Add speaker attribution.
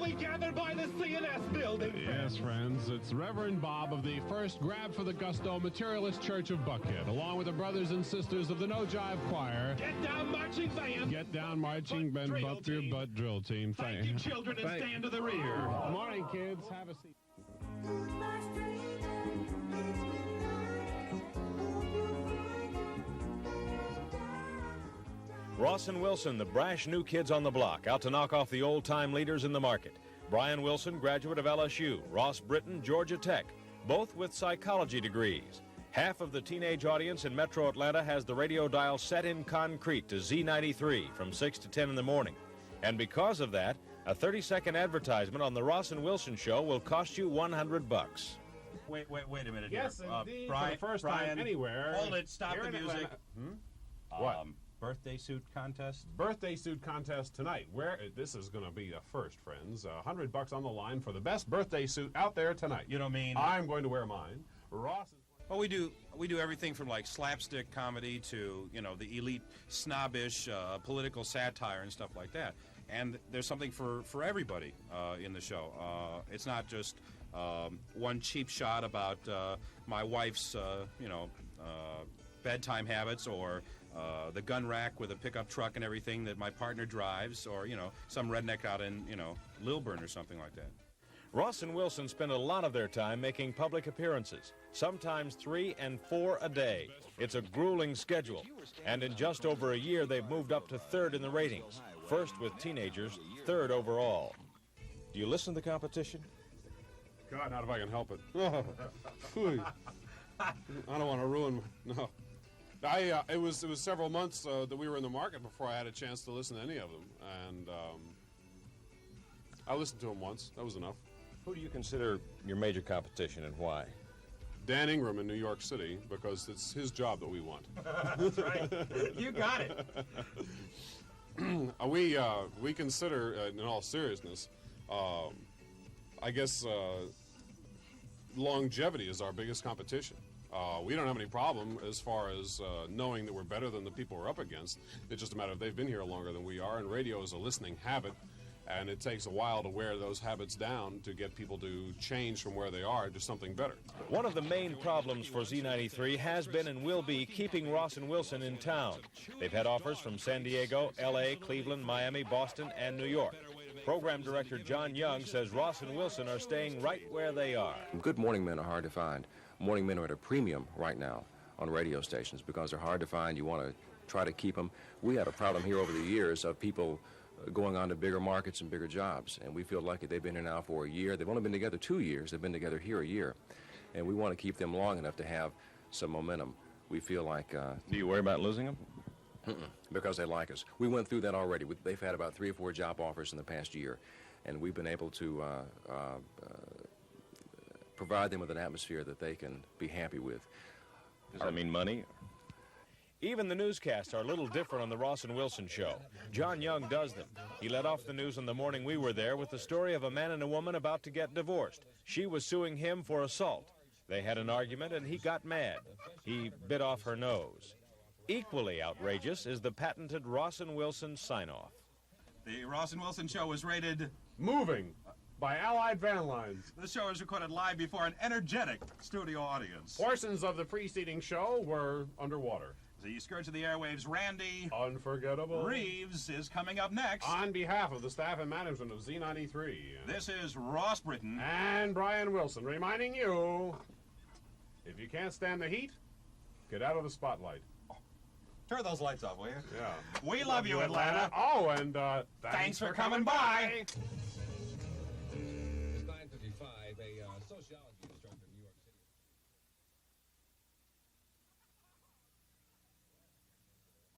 Speaker 1: finally gathered by the CNS building.
Speaker 2: Yes, friends, it's Reverend Bob of the First Grab for the Gusto Materialist Church of Buckhead, along with the brothers and sisters of the No Jive Choir.
Speaker 1: Get down, marching band.
Speaker 2: Get down, marching band, bump your butt drill team.
Speaker 1: Thank you, children, and stand to the rear.
Speaker 2: Good morning, kids. Have a seat.
Speaker 3: Ross and Wilson, the brash new kids on the block, out to knock off the old-time leaders in the market. Brian Wilson, graduate of LSU. Ross Brittain, Georgia Tech, both with psychology degrees. Half of the teenage audience in Metro Atlanta has the radio dial set in concrete to Z93 from 6 to 10 in the morning. And because of that, a 30-second advertisement on the Ross and Wilson show will cost you $100.
Speaker 4: Wait a minute
Speaker 2: Yes,
Speaker 4: here.
Speaker 2: indeed,
Speaker 4: Brian,
Speaker 2: for the first time anywhere.
Speaker 4: Hold it, stop the music.
Speaker 2: What?
Speaker 4: Birthday suit contest?
Speaker 2: Birthday suit contest tonight. This is going to be a first, friends. $100 on the line for the best birthday suit out there tonight.
Speaker 4: You don't mean...
Speaker 2: I'm going to wear mine. Ross is...
Speaker 4: Well, we do everything from like slapstick comedy to, you know, the elite snobbish political satire and stuff like that. And there's something for everybody in the show. It's not just one cheap shot about my wife's, bedtime habits, or the gun rack with a pickup truck and everything that my partner drives, or, you know, some redneck out in, Lilburn or something like that.
Speaker 3: Ross and Wilson spend a lot of their time making public appearances, sometimes 3 and 4 a day. It's a grueling schedule, and in just over a year, they've moved up to 3rd in the ratings. First with teenagers, 3rd overall. Do you listen to the competition?
Speaker 2: God, not if I can help it. I don't want to ruin. No, it was several months that we were in the market before I had a chance to listen to any of them, and I listened to them once. That was enough.
Speaker 3: Who do you consider your major competition, and why?
Speaker 2: Dan Ingram in New York City, because it's his job that we want.
Speaker 4: That's right. You got it.
Speaker 2: We consider, in all seriousness, I guess longevity is our biggest competition. We don't have any problem as far as knowing that we're better than the people we're up against. It's just a matter of they've been here longer than we are, and radio is a listening habit, and it takes a while to wear those habits down to get people to change from where they are to something better.
Speaker 3: One of the main problems for Z93 has been and will be keeping Ross and Wilson in town. They've had offers from San Diego, L.A., Cleveland, Miami, Boston, and New York. Program director John Young says Ross and Wilson are staying right where they are.
Speaker 5: Good morning men are hard to find. Morning men are at a premium right now on radio stations because they're hard to find. You want to try to keep them. We had a problem here over the years of people going on to bigger markets and bigger jobs, and we feel lucky they've been here now for a year. They've only been together 2 years. They've been together here a year, and we want to keep them long enough to have some momentum. We feel like...
Speaker 3: Do you worry about losing them?
Speaker 5: Because they like us. We went through that already. They've had about 3 or 4 job offers in the past year, and we've been able to provide them with an atmosphere that they can be happy with.
Speaker 3: Does that mean money? Even the newscasts are a little different on the Ross and Wilson show. John Young does them. He led off the news on the morning we were there with the story of a man and a woman about to get divorced. She was suing him for assault. They had an argument and he got mad. He bit off her nose. Equally outrageous is the patented Ross and Wilson sign-off.
Speaker 4: The Ross and Wilson show was rated...
Speaker 2: Moving by Allied Van Lines.
Speaker 4: The show is recorded live before an energetic studio audience.
Speaker 2: Portions of the preceding show were underwater.
Speaker 4: The scourge of the airwaves, Randy
Speaker 2: Unforgettable
Speaker 4: Reeves, is coming up next.
Speaker 2: On behalf of the staff and management of Z93.
Speaker 4: This is Ross Brittain.
Speaker 2: And Brian Wilson reminding you, if you can't stand the heat, get out of the spotlight.
Speaker 4: Turn those lights off, will you?
Speaker 2: Yeah.
Speaker 4: We love you, Atlanta.
Speaker 2: Oh, and
Speaker 4: thanks for coming by.
Speaker 6: It's 9:55. A sociology instructor.